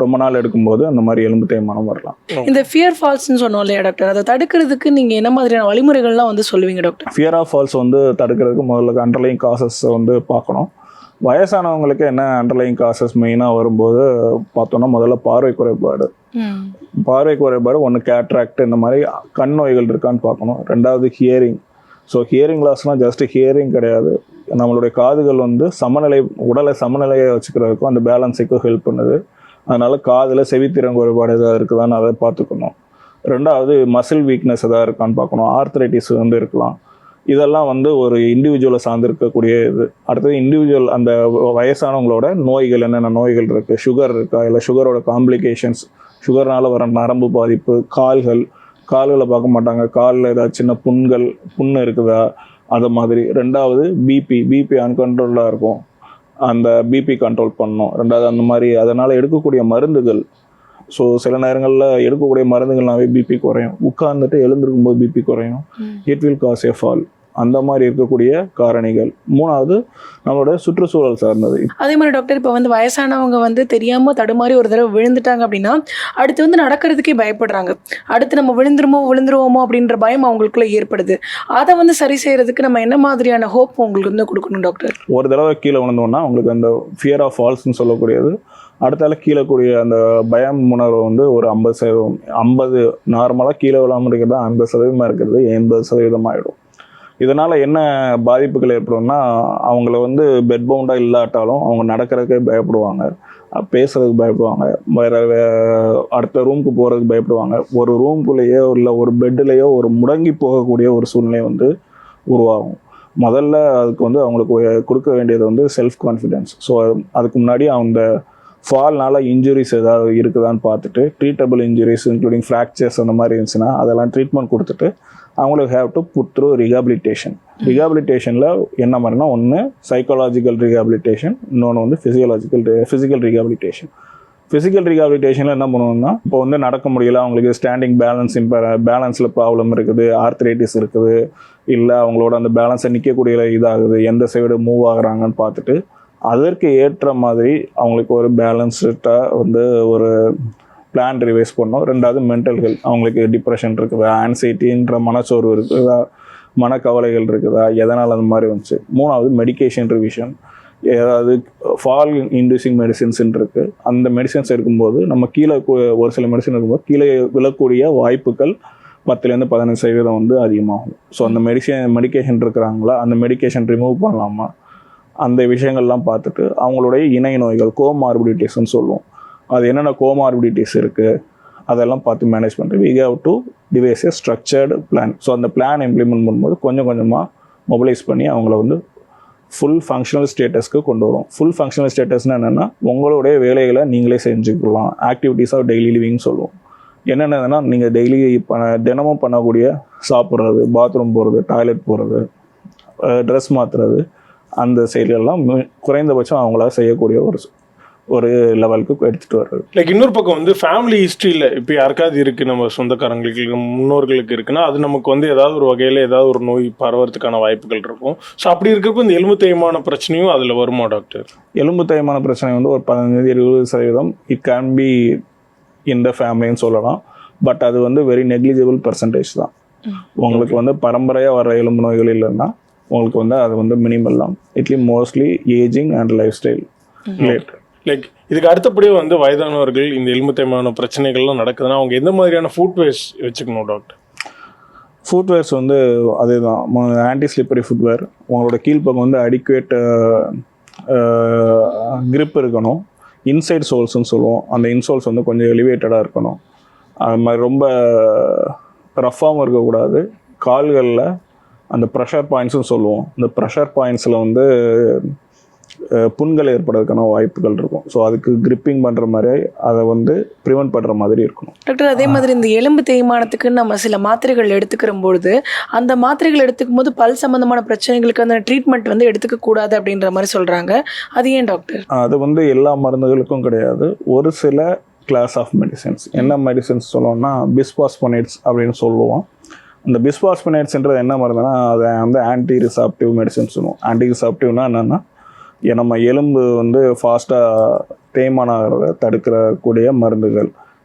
ரொம்ப நாள் எடுக்கும்போது அந்த மாதிரி எலும்பு தேய்மானம் வரலாம். இந்த ஃபியர் ஃபால்ஸ்ன்னு சொன்னோம் இல்லையா டாக்டர், அதை தடுக்கிறதுக்கு நீங்கள் என்ன மாதிரியான வழிமுறைகள்லாம் வந்து சொல்லுவீங்க டாக்டர்? ஃபியர் ஆஃப் ஃபால்ஸ் வந்து தடுக்கிறதுக்கு முதல்ல அண்டர்லைங் காசஸ் வந்து பார்க்கணும். வயசானவங்களுக்கு என்ன அண்டர்லைங் காசஸ் மெயினாக வரும்போது பார்த்தோன்னா முதல்ல பார்வை குறைபாடு. பார்வை குறைபாடு ஒன்று கேட்ராக்ட், இந்த மாதிரி கண் நோய்கள் இருக்கான்னு பார்க்கணும். ரெண்டாவது ஹியரிங். ஸோ ஹியரிங் லாஸ்னால் ஜஸ்ட் ஹியரிங் கிடையாது, நம்மளுடைய காதுகள் வந்து உடலை சமநிலையை வச்சுக்கிறதுக்கும் அந்த பேலன்ஸுக்கும் ஹெல்ப் பண்ணுது. அதனால் காதில் செவித்திறன் குறைபாடு எதாவது இருக்குதான்னு அதை பார்த்துக்கணும். ரெண்டாவது மசில் வீக்னஸ் எதாவது இருக்கான்னு பார்க்கணும். ஆர்த்ரைட்டிஸ் வந்து இருக்கலாம். இதெல்லாம் வந்து ஒரு இண்டிவிஜுவலை சார்ந்திருக்கக்கூடிய இது. அடுத்தது இண்டிவிஜுவல் அந்த வயசானவங்களோட நோய்கள், என்னென்ன நோய்கள் இருக்குது, சுகர் இருக்கா, இல்லை சுகரோட காம்ப்ளிகேஷன்ஸ், சுகர்னால் வர நரம்பு பாதிப்பு, கால்களை பார்க்க மாட்டாங்க, காலில் ஏதாவது சின்ன புண்ணு இருக்குதா, அது மாதிரி. ரெண்டாவது பிபி அன்கண்ட்ரோலாக இருக்கும், அந்த பிபி கண்ட்ரோல் பண்ணணும். ரெண்டாவது அந்த மாதிரி அதனால் எடுக்கக்கூடிய மருந்துகள். ஸோ சில நேரங்களில் எடுக்கக்கூடிய மருந்துகள்னாவே பிபி குறையும், உட்கார்ந்துட்டு எழுந்திருக்கும்போது பிபி குறையும், it will cause a fall. அந்த மாதிரி இருக்கக்கூடிய காரணிகள். மூணாவது நம்மளோட சுற்றுச்சூழல் சார்ந்தது. அதே மாதிரி டாக்டர், இப்போ வந்து வயசானவங்க வந்து தெரியாமல் தடுமாறி ஒரு தடவை விழுந்துட்டாங்க அப்படின்னா அடுத்து வந்து நடக்கிறதுக்கே பயப்படுறாங்க. அடுத்து நம்ம விழுந்துருவோமோ அப்படின்ற பயம் அவங்களுக்குள்ள ஏற்படுது. அதை வந்து சரி செய்யறதுக்கு நம்ம என்ன மாதிரியான ஹோப் உங்களுக்கு வந்து கொடுக்கணும் டாக்டர்? ஒரு தடவை கீழே விழுந்தோம்னா உங்களுக்கு அந்த ஃபியர் ஆஃப் ஃபால்ஸ்ன்னு சொல்லக்கூடியது, அடுத்தால கீழே கூடிய அந்த பயம் உணர்வு வந்து ஒரு 50 நார்மலாக கீழே விழாமல் இருக்கிறது 50% இருக்கிறது 80% ஆகிடும். இதனால் என்ன பாதிப்புகள் ஏற்படும்னா அவங்கள வந்து பெட் பவுண்டாக இல்லாட்டாலும் அவங்க நடக்கிறதுக்கே பயப்படுவாங்க, பேசுறதுக்கு பயப்படுவாங்க, வேறு அடுத்த ரூமுக்கு போகிறதுக்கு பயப்படுவாங்க. ஒரு ரூம்குள்ளேயோ இல்லை ஒரு பெட்டுலேயோ ஒரு முடங்கி போகக்கூடிய ஒரு சூழ்நிலை வந்து உருவாகும். முதல்ல அதுக்கு வந்து அவங்களுக்கு கொடுக்க வேண்டியது வந்து செல்ஃப் கான்ஃபிடென்ஸ். ஸோ அதுக்கு முன்னாடி அந்த ஃபால்னால இன்ஜுரிஸ் ஏதாவது இருக்குதான்னு பார்த்துட்டு, ட்ரீட்டபிள் இன்ஜுரிஸ் இன்க்ளூடிங் ஃப்ராக்சர்ஸ் அந்த மாதிரி இருந்துச்சுன்னா அதெல்லாம் ட்ரீட்மெண்ட் கொடுத்துட்டு அவங்களுக்கு have to put through rehabilitation. ரிஹாபிலிட்டேஷனில் என்ன மாதிரினா ஒன்று சைக்காலஜிக்கல் ரிஹாபிலிட்டேஷன், இன்னொன்று வந்து ஃபிசிக்கல் ரிஹாபிலிட்டேஷன். ஃபிசிக்கல் ரிஹாபிலிட்டேஷனில் என்ன பண்ணுவோம்னா, இப்போ வந்து நடக்க முடியல, அவங்களுக்கு ஸ்டாண்டிங் பேலன்ஸில் ப்ராப்ளம் இருக்குது, ஆர்த்ரைட்டிஸ் இருக்குது, இல்லை அவங்களோட அந்த பேலன்ஸை நிற்கக்கூடிய இதாகுது, எந்த சைடு மூவ் ஆகுறாங்கன்னு பார்த்துட்டு அதற்கு ஏற்ற மாதிரி அவங்களுக்கு ஒரு பேலன்ஸ்டாக வந்து ஒரு பிளான் ரிவைஸ் பண்ணோம். ரெண்டாவது மென்டல் ஹெல்த், அவங்களுக்கு டிப்ரெஷன் இருக்குதா, ஆன்சைட்டின்ற மனச்சோர்வு இருக்குதா, மனக்கவலைகள் இருக்குதா, எதனால் அந்த மாதிரி வந்துச்சு. மூணாவது மெடிகேஷன் ரிவிஷன், ஏதாவது ஃபால் இன்டியூசிங் மெடிசின்ஸ்ன்னு இருக்குது, அந்த மெடிசின்ஸ் எடுக்கும்போது நம்ம கீழே ஒரு சில மெடிசன் இருக்கும்போது கீழே விழக்கூடிய வாய்ப்புகள் 10-15% வந்து அதிகமாகும். ஸோ அந்த மெடிகேஷன் இருக்கிறாங்களா, அந்த மெடிகேஷன் ரிமூவ் பண்ணலாமா, அந்த விஷயங்கள்லாம் பார்த்துட்டு அவங்களுடைய இணை நோய்கள் கோமார்பிடிட்டிஸ்ன்னு சொல்லுவோம், அது என்னென்ன கோமார்பிடிட்டிஸ் இருக்குது அதெல்லாம் பார்த்து மேனேஜ் பண்ணிட்டு we have to devise a structured plan. So அந்த பிளான் இம்ப்ளிமெண்ட் பண்ணும்போது கொஞ்சம் கொஞ்சமாக மொபிலைஸ் பண்ணி அவங்கள வந்து ஃபுல் ஃபங்க்ஷனல் ஸ்டேட்டஸ்க்கு கொண்டு வரும். ஃபுல் ஃபங்க்ஷனல் ஸ்டேட்டஸ்னால் என்னென்னா உங்களுடைய வேலைகளை நீங்களே செஞ்சுக்கலாம். ஆக்டிவிட்டீஸ் ஆஃப் டெய்லி லிவிங் சொல்லுவோம். என்னென்னதுன்னா நீங்கள் டெய்லி தினமும் பண்ணக்கூடிய சாப்பிட்றது, பாத்ரூம் போகிறது, டாய்லெட் போகிறது, ட்ரெஸ் மாற்றுறது, அந்த செயல்கள்லாம் குறைந்தபட்சம் அவங்களால செய்யக்கூடிய ஒரு லெவலுக்கு எடுத்துகிட்டு வர்றது. லைக் இன்னொரு பக்கம் வந்து ஃபேமிலி ஹிஸ்ட்ரியில் இப்போ யாருக்காவது இருக்குது, நம்ம சொந்தக்காரங்களுக்கு முன்னோர்களுக்கு இருக்குன்னா அது நமக்கு வந்து ஏதாவது ஒரு வகையில் ஏதாவது ஒரு நோய் பரவறதுக்கான வாய்ப்புகள் இருக்கும். ஸோ அப்படி இருக்கிறப்ப இந்த எலும்பு தேய்மான பிரச்சனையும் அதில் வருமா டாக்டர்? எலும்பு தேய்மான பிரச்சனை வந்து ஒரு 15-20% இட் கேன் பி இந்த ஃபேமிலின்னு சொல்லலாம். பட் அது வந்து வெரி நெக்லிஜிபிள் பர்சன்டேஜ் தான். உங்களுக்கு வந்து பரம்பரையாக வர எலும்பு நோய்கள் இல்லைன்னா உங்களுக்கு வந்து அது வந்து மினிமல் தான். Idli mostly ageing and life style related. Like இதுக்கு அடுத்தபடியே வந்து வயதானவர்கள் இந்த எலும்பு தேய்மான பிரச்சனைகள்லாம் நடக்குதுன்னா அவங்க எந்த மாதிரியான ஃபுட்வேர்ஸ் வச்சுக்கணும் டாக்டர்? ஃபுட்வேர்ஸ் வந்து அதே தான், ஆன்டி ஸ்லிப்பரி ஃபுட்வேர். உங்களோட கீழ்ப்பக்கம் வந்து அடிக்குவேட் grip இருக்கணும். இன்சைட் சோல்ஸ்ன்னு சொல்லுவோம். அந்த இன்சோல்ஸ் வந்து கொஞ்சம் எலிவேட்டடாக இருக்கணும். அது மாதிரி ரொம்ப ரஃப்பாகவும் இருக்கக்கூடாது. கால்களில் அந்த ப்ரெஷர் பாயிண்ட்ஸும் சொல்லுவோம். இந்த ப்ரெஷர் பாயிண்ட்ஸில் வந்து புண்கள் ஏற்படுறதுக்கான வாய்ப்புகள் இருக்கும். ஸோ அதுக்கு கிரிப்பிங் பண்ணுற மாதிரி அதை வந்து ப்ரிவென்ட் பண்ணுற மாதிரி இருக்கணும். டாக்டர், அதே மாதிரி இந்த எலும்பு தேய்மானத்துக்கு நம்ம சில மாத்திரைகள் எடுத்துக்கிற பொழுது அந்த மாத்திரைகள் எடுத்துக்கும் போது பல் சம்பந்தமான பிரச்சனைகளுக்கு அந்த ட்ரீட்மெண்ட் வந்து எடுத்துக்க கூடாது அப்படின்ற மாதிரி சொல்கிறாங்க. அது ஏன் டாக்டர்? அது வந்து எல்லா மருந்துகளுக்கும் கிடையாது. ஒரு சில கிளாஸ் ஆஃப் மெடிசன்ஸ். என்ன மெடிசன்ஸ் சொல்லணும்னா பிஸ்பாஸ்போனேட்ஸ் அப்படின்னு சொல்லுவோம். அந்த பிஸ்பாஸ்போனேட்ஸ்ன்றது என்ன மருந்துன்னா அதை வந்து ஆன்டி ரிசாப்டிவ் மெடிசன்ஸ் சொல்லுவோம். ஆன்டி ரிசாப்டிவ்னா என்னென்னா நம்ம எலும்பு வந்து ஃபாஸ்ட்டாக தேய்மானத்தை தடுக்கக்கூடிய மருந்துகள்.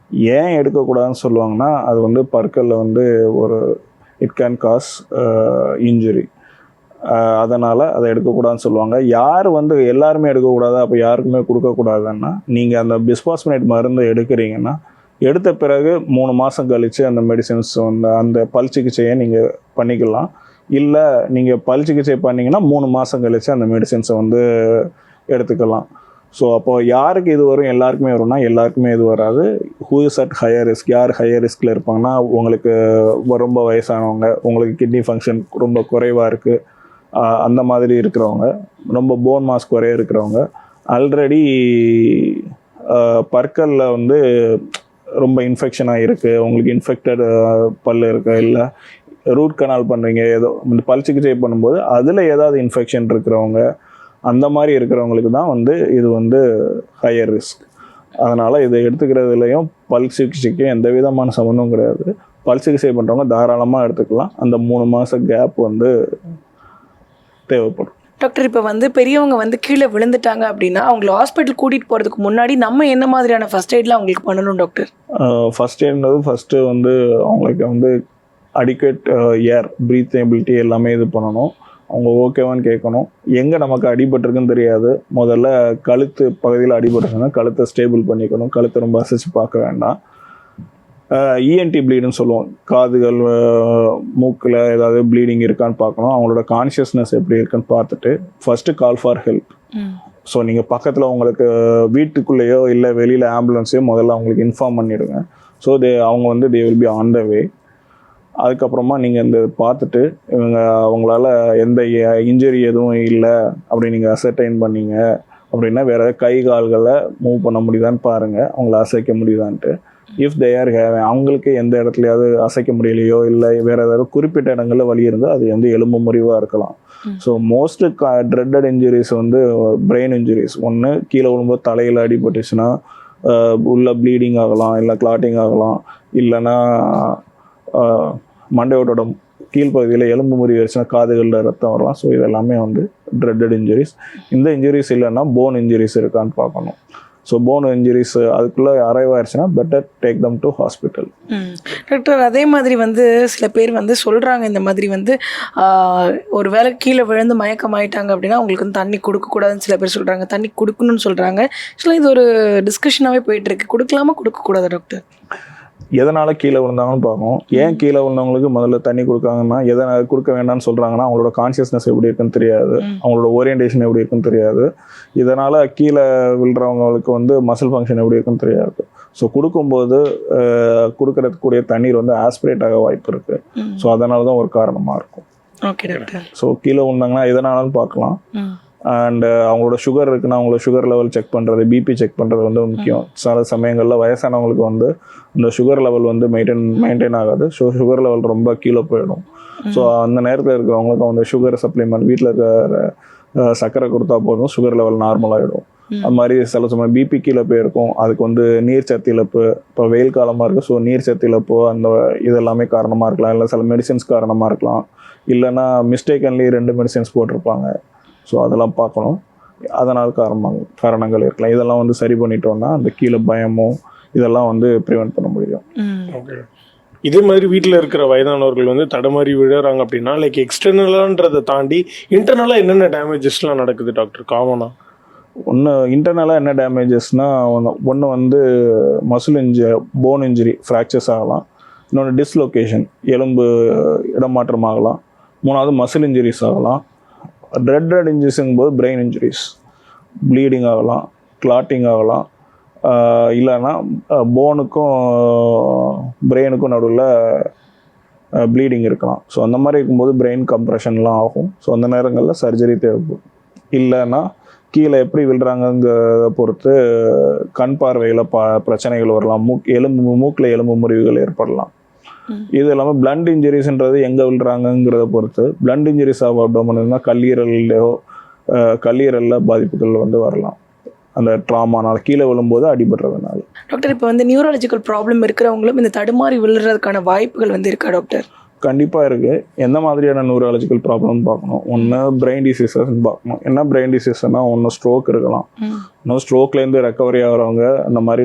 ஏன் எடுக்கக்கூடாதுன்னு சொல்லுவாங்கன்னா அது வந்து பற்களில் வந்து ஒரு இட் கேன் காஸ் இன்ஜுரி. அதனால் அதை எடுக்கக்கூடாதுன்னு சொல்லுவாங்க. யார் வந்து எல்லாருமே எடுக்கக்கூடாது, அப்போ யாருக்குமே கொடுக்கக்கூடாதுன்னா நீங்கள் அந்த பிஸ்பாஸ்போனேட் மருந்து எடுக்கிறீங்கன்னா எடுத்த பிறகு 3 மாதம் கழித்து அந்த மெடிசன்ஸ் வந்து அந்த பல் சிகிச்சையை நீங்கள் பண்ணிக்கலாம். இல்லை நீங்கள் பல் சிகிச்சை பண்ணிங்கன்னா 3 மாதம் கழித்து அந்த மெடிசன்ஸை வந்து எடுத்துக்கலாம். ஸோ அப்போது யாருக்கு இது வரும்? எல்லாருக்குமே வரும்னா எல்லாருக்குமே இது வராது. Who is at higher risk? யார் ஹையர் ரிஸ்கில் இருப்பாங்கன்னா உங்களுக்கு ரொம்ப வயசானவங்க, உங்களுக்கு கிட்னி ஃபங்க்ஷன் ரொம்ப குறைவாக இருக்குது, அந்த மாதிரி இருக்கிறவங்க, ரொம்ப போன் மாஸ் குறைய இருக்கிறவங்க, ஆல்ரெடி பற்களில் வந்து ரொம்ப இன்ஃபெக்ஷனாக இருக்குது, உங்களுக்கு இன்ஃபெக்டட் பல் இருக்குது, இல்லை ரூட் கனால் பண்ணுறீங்க, ஏதோ இந்த பல் சிகிச்சை பண்ணும்போது அதில் ஏதாவது இன்ஃபெக்ஷன் இருக்கிறவங்க, அந்த மாதிரி இருக்கிறவங்களுக்கு தான் வந்து இது வந்து ஹையர் ரிஸ்க். அதனால் இதை எடுத்துக்கிறதுலையும் பல் சிகிச்சைக்கும் எந்த விதமான சம்மந்தமும் கிடையாது. பல் சிகிச்சை பண்ணுறவங்க தாராளமாக எடுத்துக்கலாம். அந்த 3 மாத கேப் வந்து தேவைப்படும். டாக்டர், இப்போ வந்து பெரியவங்க வந்து கீழே விழுந்துட்டாங்க அப்படின்னா அவங்கள ஹாஸ்பிட்டல் கூட்டிகிட்டு போகிறதுக்கு முன்னாடி நம்ம என்ன மாதிரியான ஃபர்ஸ்ட் எய்ட்லாம் அவங்களுக்கு பண்ணணும் டாக்டர்? ஃபர்ஸ்ட் எய்ட்ன்றது ஃபஸ்ட்டு வந்து அவங்களுக்கு வந்து அடிக்குவேட் ஏர் ப்ரீத்தபிலிட்டி எல்லாமே இது பண்ணணும். அவங்க ஓகேவான்னு கேட்கணும். எங்கே நமக்கு அடிபட்டிருக்குன்னு தெரியாது. முதல்ல கழுத்து பகுதியில் அடிபட்டுருக்குன்னா கழுத்தை ஸ்டேபிள் பண்ணிக்கணும். கழுத்தை ரொம்ப அசைச்சு பார்க்க வேண்டாம். இஎன்டி ப்ளீடுன்னு சொல்லுவோம். காதுகள் மூக்கில் ஏதாவது ப்ளீடிங் இருக்கான்னு பார்க்கணும். அவங்களோட கான்ஷியஸ்னஸ் எப்படி இருக்குன்னு பார்த்துட்டு first call for help. So நீங்கள் பக்கத்தில் உங்களுக்கு வீட்டுக்குள்ளேயோ இல்லை வெளியில் ஆம்புலன்ஸையோ முதல்ல அவங்களுக்கு இன்ஃபார்ம் பண்ணிவிடுங்க. ஸோ அவங்க வந்து they will be on the way. அதுக்கப்புறமா நீங்கள் இந்த பார்த்துட்டு அவங்களால எந்த இன்ஜுரி எதுவும் இல்லை அப்படி நீங்கள் அசர்டைன் பண்ணீங்க அப்படின்னா வேறு ஏதாவது கை கால்களை மூவ் பண்ண முடியுதான்னு பாருங்கள், அவங்கள அசைக்க முடியுதான்ட்டு. இஃப் தே ஆர் ஹேவிங் அவங்களுக்கு எந்த இடத்துலையாவது அசைக்க முடியலையோ இல்லை வேறு ஏதாவது குறிப்பிட்ட இடங்களில் வலி இருந்தால் அது வந்து எலும்பு முறிவாக இருக்கலாம். ஸோ மோஸ்ட் ட்ரெட்டட் இன்ஜுரிஸ் வந்து பிரெயின் இன்ஜுரிஸ். ஒன்று கீழே விழும்போது தலையில் அடிபட்டுச்சுன்னா உள்ள ப்ளீடிங் ஆகலாம், இல்லை கிளாட்டிங் ஆகலாம், இல்லைன்னா மண்டையோட கீழ்ப்பகுதியில் எலும்பு முறிவு வச்சுன்னா காதுகளில் ரத்தம் வரலாம். ஸோ இதெல்லாமே வந்து ட்ரெட்டட் இன்ஜுரிஸ். இந்த இன்ஜுரிஸ் இல்லைன்னா போன் இன்ஜுரிஸ் இருக்கான்னு பார்க்கணும். ஸோ போன் இன்ஜுரிஸ் அதுக்குள்ளே அரைவ் ஆயிடுச்சுன்னா better take them to hospital. Doctor, அதே மாதிரி வந்து சில பேர் வந்து சொல்கிறாங்க இந்த மாதிரி வந்து ஒரு வேளை கீழே விழுந்து மயக்கமாயிட்டாங்க அப்படின்னா அவங்களுக்கு வந்து தண்ணி கொடுக்கக்கூடாதுன்னு சில பேர் சொல்கிறாங்க, தண்ணி கொடுக்கணும்னு சொல்கிறாங்க. ஆக்சுவலாக இது ஒரு டிஸ்கஷனாகவே போயிட்டுருக்கு. கொடுக்கலாமா கொடுக்கக்கூடாதா டாக்டர்? எதனால் கீழே விழுந்தாங்கன்னு பார்க்கணும். ஏன் கீழே விழுந்தவங்களுக்கு முதல்ல தண்ணி கொடுக்காங்கன்னா எதனால் கொடுக்க வேண்டாம்னு சொல்கிறாங்கன்னா அவங்களோட கான்ஷியஸ்னஸ் எப்படி இருக்குன்னு தெரியாது, அவங்களோட ஓரியன்டேஷன் எப்படி இருக்குன்னு தெரியாது. இதனால் கீழே விழுறவங்களுக்கு வந்து மசில் ஃபங்க்ஷன் எப்படி இருக்குன்னு தெரியாது. ஸோ கொடுக்கும்போது கொடுக்கறதுக்கூடிய தண்ணீர் வந்து ஆஸ்பிரேட் ஆக வாய்ப்பு இருக்குது. ஸோ அதனால தான் ஒரு காரணமாக இருக்கும். Okay doctor. ஸோ கீழே விழுந்தாங்கன்னா எதனாலும் பார்க்கலாம். அண்ட் அவங்களோட சுகர் இருக்குன்னா அவங்களோட சுகர் லெவல் செக் பண்ணுறது, பிபி செக் பண்ணுறது வந்து முக்கியம். சில சமயங்களில் வயசானவங்களுக்கு வந்து இந்த சுகர் லெவல் வந்து மெயின்டைன் ஆகாது. ஸோ சுகர் லெவல் ரொம்ப கீழே போயிடும். ஸோ அந்த நேரத்தில் இருக்கிறவங்களுக்கு அவங்க சுகர் சப்ளிமெண்ட் வீட்டில் இருக்கிற சர்க்கரை கொடுத்தா போதும், சுகர் லெவல் நார்மலாகிடும். அது மாதிரி சில சமயம் பிபி கீழே போயிருக்கும், அதுக்கு வந்து நீர் சத்து இழப்பு, இப்போ வெயில் காலமாக இருக்குது, ஸோ நீர் சத்து இழப்பு அந்த இதெல்லாமே காரணமாக இருக்கலாம். இல்லை சில மெடிசின்ஸ் காரணமாக இருக்கலாம். இல்லைன்னா மிஸ்டேக்கன்லி 2 மெடிசின்ஸ் போட்டிருப்பாங்க. ஸோ அதெல்லாம் பார்க்கணும். அதனால் காரணங்கள் இருக்கலாம். இதெல்லாம் வந்து சரி பண்ணிட்டோம்னா அந்த கீழே பயமோ இதெல்லாம் வந்து ப்ரிவென்ட் பண்ண முடியும். ஓகே. இதே மாதிரி வீட்டில் இருக்கிற வயதானவர்கள் வந்து தடுமாறி விழுறாங்க அப்படின்னா லைக் எக்ஸ்டர்னலான்றதை தாண்டி இன்டர்னலாக என்னென்ன டேமேஜஸ்லாம் நடக்குது டாக்டர் காமனாக? ஒன்று இன்டர்னலாக என்ன டேமேஜஸ்னால், ஒன்று வந்து போன் இன்ஜுரி ஃப்ராக்சர்ஸ் ஆகலாம். இன்னொன்று டிஸ்லொகேஷன் எலும்பு இடமாற்றம் ஆகலாம். 3வது மசில் இன்ஜுரிஸ் ஆகலாம். ரெட் இன்ஜுரிஸுங்கும் போது பிரெயின் இன்ஜுரிஸ், ப்ளீடிங் ஆகலாம், கிளாட்டிங் ஆகலாம். இல்லைன்னா போனுக்கும் பிரெயினுக்கும் நடுவில் ப்ளீடிங் இருக்கலாம். ஸோ அந்த மாதிரி இருக்கும்போது பிரெயின் கம்ப்ரெஷன்லாம் ஆகும். ஸோ அந்த நேரங்களில் சர்ஜரி தேவைப்படும். இல்லைன்னா கீழே எப்படி விழுறாங்கங்கிறத பொறுத்து கண் பார்வையில் பிரச்சனைகள் வரலாம். மூக்கில் எலும்பு முறிவுகள் ஏற்படலாம். இது இல்லாமல் பிளண்ட் இன்ஜுரிஸ்ன்றது எங்கே விழுறாங்கங்கிறத பொறுத்து பிளண்ட் இன்ஜுரிஸ் ஆஃப் அப்டோமன்னா கல்லீரலில் பாதிப்புகள் வந்து வரலாம். அந்த ட்ராமானால் கீழே விழும்போது அடிபடுறதுனால. டாக்டர், இப்போ வந்து நியூரலாஜிக்கல் ப்ராப்ளம் இருக்கிறவங்களும் இந்த தடுமாறி விழுறதுக்கான வாய்ப்புகள் வந்து இருக்கா டாக்டர்? கண்டிப்பாக இருக்குது. எந்த மாதிரியான நியூரலாஜிக்கல் ப்ராப்ளம்னு பார்க்கணும். ஒன்று பிரெயின் டிசீசஸ்ன்னு பார்க்கணும். என்ன பிரெயின் டிசீஸ்னால் ஒன்று ஸ்ட்ரோக் இருக்கலாம். இன்னும் ஸ்ட்ரோக்லேருந்து ரெக்கவரி ஆகிறவங்க அந்த மாதிரி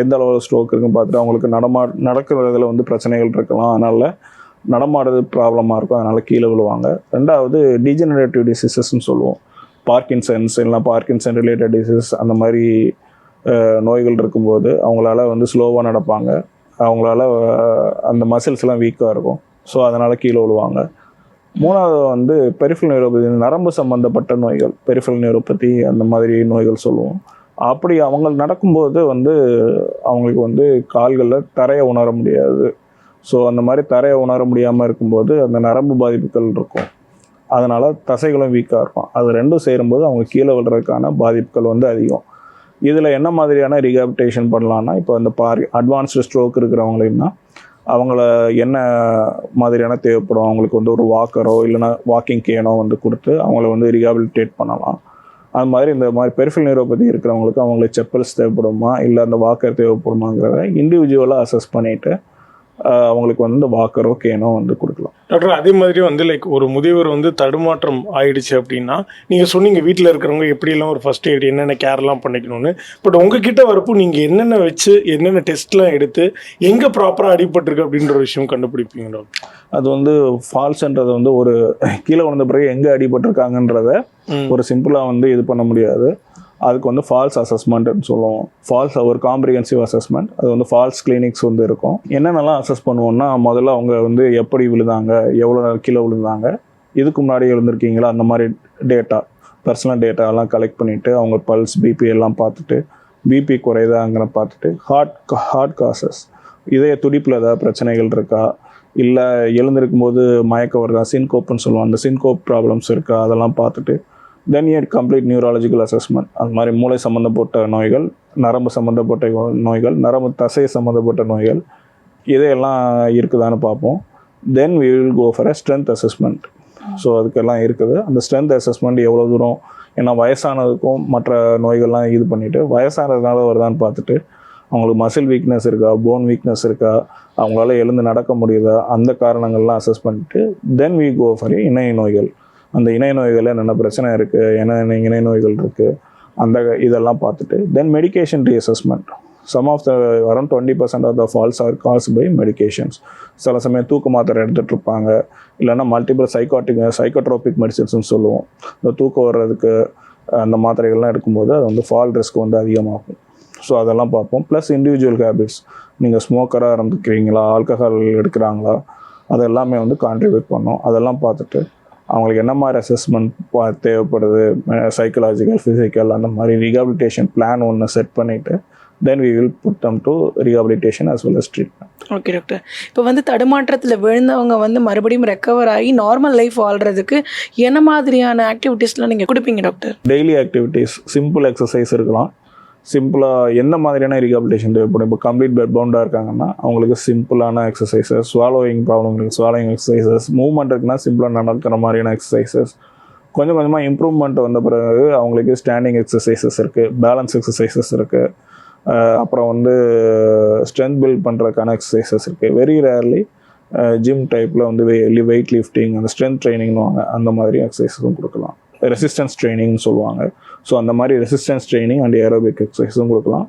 எந்த அளவு ஸ்ட்ரோக் இருக்குன்னு பார்த்துட்டு அவங்களுக்கு நடக்கிறதுல வந்து பிரச்சனைகள் இருக்கலாம். அதனால் நடமாடுறது ப்ராப்ளமாக இருக்கும், அதனால் கீழே விழுவாங்க. 2வது டீஜெனரேட்டிவ் டிசீசஸ்ன்னு சொல்லுவோம். பார்க்கின்சன்ஸ் இல்லைனா பார்க்கின்சன் ரிலேட்டட் டிசீஸ் அந்த மாதிரி நோய்கள் இருக்கும்போது அவங்களால வந்து ஸ்லோவாக நடப்பாங்க. அவங்களால அந்த மசில்ஸ்லாம் வீக்காக இருக்கும். ஸோ அதனால் கீழே விழுவாங்க. 3வது வந்து பெரிஃபரல் நியூரோபதி, நரம்பு சம்மந்தப்பட்ட நோய்கள், பெரிஃபரல் நியூரோபதி அந்த மாதிரி நோய்கள் சொல்லுவோம். அப்படி அவங்க நடக்கும்போது வந்து அவங்களுக்கு வந்து கால்களில் தரையை உணர முடியாது. ஸோ அந்த மாதிரி தரையை உணர முடியாமல் இருக்கும்போது அந்த நரம்பு பாதிப்புகள் இருக்கும். அதனால் தசைகளும் வீக்காக இருக்கும். அது ரெண்டும் சேரும்போது அவங்க கீழே விழுறதுக்கான பாதிப்புகள் வந்து அதிகம். இதில் என்ன மாதிரியான ரீஹாபிலிட்டேஷன் பண்ணலான்னா, இப்போ இந்த அட்வான்ஸ்டு ஸ்ட்ரோக் இருக்கிறவங்கன்னா அவங்கள என்ன மாதிரியான தேவைப்படும், அவங்களுக்கு வந்து ஒரு வாக்கரோ இல்லைனா வாக்கிங் கேனோ வந்து கொடுத்து அவங்கள வந்து ரீஹாபிலிட்டேட் பண்ணலாம். அது மாதிரி இந்த மாதிரி பெரிஃபரல் நியூரோபதி இருக்கிறவங்களுக்கு அவங்களுக்கு செப்பல்ஸ் தேவைப்படுமா இல்லை அந்த வாக்கர் தேவைப்படுமாங்கிறத இண்டிவிஜுவலாக அசஸ் பண்ணிவிட்டு அவங்களுக்கு வந்து வாக்கரோ கேனோ வந்து கொடுக்கலாம். டாக்டர், அதே மாதிரி வந்து லைக் ஒரு முதியவர் வந்து தடுமாற்றம் ஆயிடுச்சு அப்படின்னா நீங்கள் சொன்னீங்க வீட்டில் இருக்கிறவங்க எப்படியெல்லாம் ஒரு ஃபர்ஸ்ட் எய்ட் என்னென்ன கேர்லாம் பண்ணிக்கணும்னு. பட் உங்ககிட்ட வரப்போ நீங்கள் என்னென்ன வச்சு என்னென்ன டெஸ்ட்லாம் எடுத்து எங்கே ப்ராப்பராக அடிபட்டிருக்கு அப்படின்ற ஒரு விஷயம் கண்டுபிடிப்பீங்க டாக்டர்? அது வந்து ஃபால்ஸ்ன்றது வந்து ஒரு கீழே வந்த பிறகு எங்கே அடிபட்டிருக்காங்கன்றத ஒரு சிம்பிளாக வந்து இது பண்ண முடியாது. அதுக்கு வந்து ஃபால்ஸ் அசஸ்மெண்ட்னு சொல்லுவோம். ஒரு காம்ப்ரிஹென்சிவ் அசஸ்மெண்ட். அது வந்து ஃபால்ஸ் கிளினிக்ஸ் வந்து இருக்கும். என்னென்னலாம் அசஸ் பண்ணுவோம்னா, முதல்ல அவங்க வந்து எப்படி விழுந்தாங்க, எவ்வளோ கீழே விழுந்தாங்க, இதுக்கு முன்னாடி விழுந்திருக்கீங்களா, அந்த மாதிரி பர்சனல் டேட்டாலாம் கலெக்ட் பண்ணிவிட்டு அவங்க பல்ஸ் பிபி எல்லாம் பார்த்துட்டு பிபி குறையுதாங்கிற பார்த்துட்டு ஹார்ட் காசஸ், இதய துடிப்பில் ஏதாவது பிரச்சனைகள் இருக்கா, இல்லை எழுந்திருக்கும் போது மயக்கம் வருதா, சின்கோப்புன்னு சொல்லுவோம், அந்த சின்கோப் ப்ராப்ளம்ஸ் இருக்கா, அதெல்லாம் பார்த்துட்டு தென் கம்ப்ளீட் நியூராலஜிக்கல் அசஸ்மெண்ட். அந்த மாதிரி மூளை சம்மந்தப்பட்ட நோய்கள், நரம்பு சம்மந்தப்பட்ட நோய்கள், நரம்பு தசை சம்மந்தப்பட்ட நோய்கள் இதையெல்லாம் இருக்குதான்னு பார்ப்போம். தென் we will go for a strength assessment. So அதுக்கெல்லாம் இருக்குது. அந்த ஸ்ட்ரென்த் அசஸ்மெண்ட் எவ்வளோ தூரம், ஏன்னா வயசானதுக்கும் மற்ற நோய்கள்லாம் இது பண்ணிவிட்டு வயசானதுனால வருதான்னு பார்த்துட்டு அவங்களுக்கு மசில் வீக்னஸ் இருக்கா, போன் வீக்னஸ் இருக்கா, அவங்களால எழுந்து நடக்க முடியுதா, அந்த காரணங்கள்லாம் அசஸ் பண்ணிவிட்டு தென் we go for இணை நோய்கள். அந்த இணை நோய்கள் என்னென்ன பிரச்சனை இருக்குது, என்னென்ன இணை நோய்கள் இருக்குது, அந்த இதெல்லாம் பார்த்துட்டு then medication reassessment. Some of the around 20% of the falls are caused by medications. சில சமயம் தூக்க மாத்திரை எடுத்துகிட்டு இருப்பாங்க, இல்லைன்னா மல்டிபிள் சைக்கோட்ரோபிக் மெடிசின்ஸ்னு சொல்லுவோம். இந்த தூக்கம் வர்றதுக்கு அந்த மாத்திரைகள்லாம் எடுக்கும்போது அது வந்து ஃபால் ரிஸ்க் வந்து அதிகமாகும். ஸோ அதெல்லாம் பார்ப்போம். ப்ளஸ் இண்டிவிஜுவல் ஹேபிட்ஸ், நீங்கள் ஸ்மோக்கராக இருந்துக்கிறீங்களா, ஆல்கஹால் எடுக்கிறாங்களா, அது எல்லாமே வந்து கான்ட்ரிபியூட் பண்ணோம். அதெல்லாம் பார்த்துட்டு அவங்களுக்கு என்ன மாதிரி அசஸ்மெண்ட் தேவைப்படுது, சைக்கலாஜிக்கல், ஃபிசிக்கல், அந்த மாதிரி ரீஹாபிலிட்டேஷன் பிளான் ஒன்று செட் பண்ணிவிட்டு then we will put them to rehabilitation as well as treatment. Okay doctor. இப்போ வந்து தடுமாற்றத்தில் விழுந்தவங்க வந்து மறுபடியும் ரெக்கவர் ஆகி நார்மல் லைஃப் வாழ்கிறதுக்கு என்ன மாதிரியான ஆக்டிவிட்டீஸ்லாம் நீங்கள் கொடுப்பீங்க doctor? Daily activities, simple exercise இருக்கலாம். சிம்பிளாக எந்த மாதிரியான ரீஹாபிலிட்டேஷன் தேவைப்படும், இப்போ கம்ப்ளீட் பெட் பவுண்டாக இருக்காங்கன்னா அவங்களுக்கு சிம்பிளான எக்ஸசைசஸ், ஸ்வாலோயிங் ப்ராப்ளம் இருக்குது ஸ்வாலோயிங் எக்ஸசைசஸ், மூவ்மெண்ட் இருக்குன்னா சிம்பிளாக நடக்கிற மாதிரியான எக்ஸசைசஸ். கொஞ்சம் கொஞ்சமாக இம்ப்ரூவ்மெண்ட் வந்த பிறகு அவங்களுக்கு ஸ்டாண்டிங் எக்ஸசைசஸ் இருக்குது, பேலன்ஸ் எக்ஸசைசஸ் இருக்குது, அப்புறம் வந்து ஸ்ட்ரென்த் பில்ட் பண்ணுறதுக்கான எக்ஸசைசஸ் இருக்குது. வெரி ரேர்லி ஜிம் டைப்பில் வந்து வெயிட் லிஃப்டிங், அந்த ஸ்ட்ரென்த் ட்ரைனிங்னுவாங்க, அந்த மாதிரி எக்ஸசைஸும் கொடுக்கலாம். ரெசிஸ்டன்ஸ் ட்ரைனிங்னு சொல்லுவாங்க. ஸோ அந்த மாதிரி ரெசிஸ்டன்ஸ் ட்ரைனிங் அண்ட் ஏரோபிக் எக்ஸசைஸும் கொடுக்கலாம்.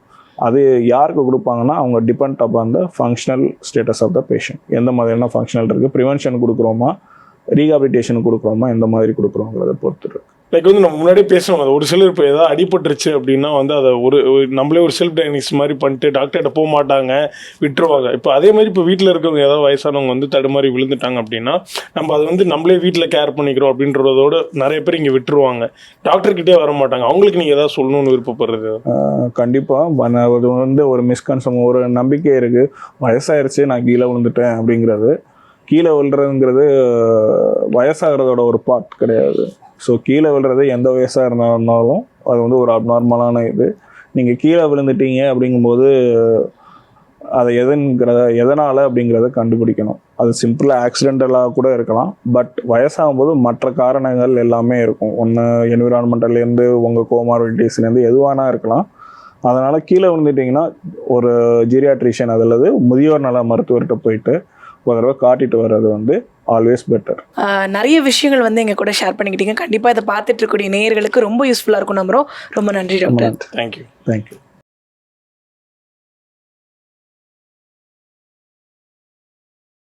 அது யாருக்கு கொடுப்பாங்கன்னா அவங்க depend upon the functional status of the patient. எந்த மாதிரியான ஃபங்க்ஷனல் இருக்குது, ப்ரிவென்ஷன் கொடுக்குறோமா, ரீஹாபிலிட்டேஷன் கொடுக்குறோமா, எந்த மாதிரி கொடுக்குறோங்கிறத பொறுத்து இருக்கு. லைக் வந்து நம்ம முன்னாடியே பேசணும், அது ஒரு சிலர் இப்போ ஏதாவது அடிபட்டுருச்சு அப்படின்னா வந்து அதை நம்மளே ஒரு செல்ஃப் டயக்னிஸ் மாதிரி பண்ணிட்டு டாக்டர்கிட்ட போக மாட்டாங்க, விட்டுருவாங்க. இப்போ அதே மாதிரி இப்போ வீட்டில் இருக்கவங்க ஏதாவது வயசானவங்க வந்து தடுமாறி விழுந்துட்டாங்க அப்படின்னா நம்ம அதை வந்து நம்மளே வீட்டில் கேர் பண்ணிக்கிறோம் அப்படின்றதோட நிறைய பேர் இங்கே விட்டுருவாங்க, டாக்டர்கிட்டே வர மாட்டாங்க. அவங்களுக்கு நீங்கள் ஏதாவது சொல்லணும்னு விருப்பப்படுறது? கண்டிப்பாக அது வந்து ஒரு மிஸ்கன்செப்ஷன், ஒரு நம்பிக்கை இருக்குது. வயசாயிருச்சு நான் கீழே விழுந்துட்டேன் அப்படிங்கிறது. கீழே விழுறதுங்கிறது வயசாகிறதோட ஒரு பார்ட் கிடையாது. ஸோ கீழே விழுறது எந்த வயசாக இருந்தாலும் அது வந்து ஒரு அப்நார்மலான இது. நீங்கள் கீழே விழுந்துட்டீங்க அப்படிங்கும்போது அதை எதனால் அப்படிங்கிறத கண்டுபிடிக்கணும். அது சிம்பிளாக ஆக்சிடென்டலாக கூட இருக்கலாம். பட் வயசாகும்போது மற்ற காரணங்கள் எல்லாமே இருக்கும். ஒன்று என்விரான்மெண்டல்லேருந்து, உங்கள் கோமார்பிடிட்டிஸ்லேருந்து எதுவானா இருக்கலாம். அதனால் கீழே விழுந்துட்டிங்கன்னா ஒரு ஜீரியாட்ரிஷியன் அல்லது முதியோர் நல மருத்துவர்கிட்ட போயிட்டு ஒரு தடவை காட்டிட்டு வர்றது வந்து ஆல்வேஸ் பெட்டர். நிறைய விஷயங்கள் வந்து எங்கள் கூட ஷேர் பண்ணிக்கிட்டீங்க. கண்டிப்பாக இதை பார்த்துட்டு இருக்கக்கூடிய நேயர்களுக்கு ரொம்ப யூஸ்ஃபுல்லாக இருக்கும் நம்புகிறோம். ரொம்ப நன்றி டாக்டர். தேங்க்யூ. தேங்க்யூ.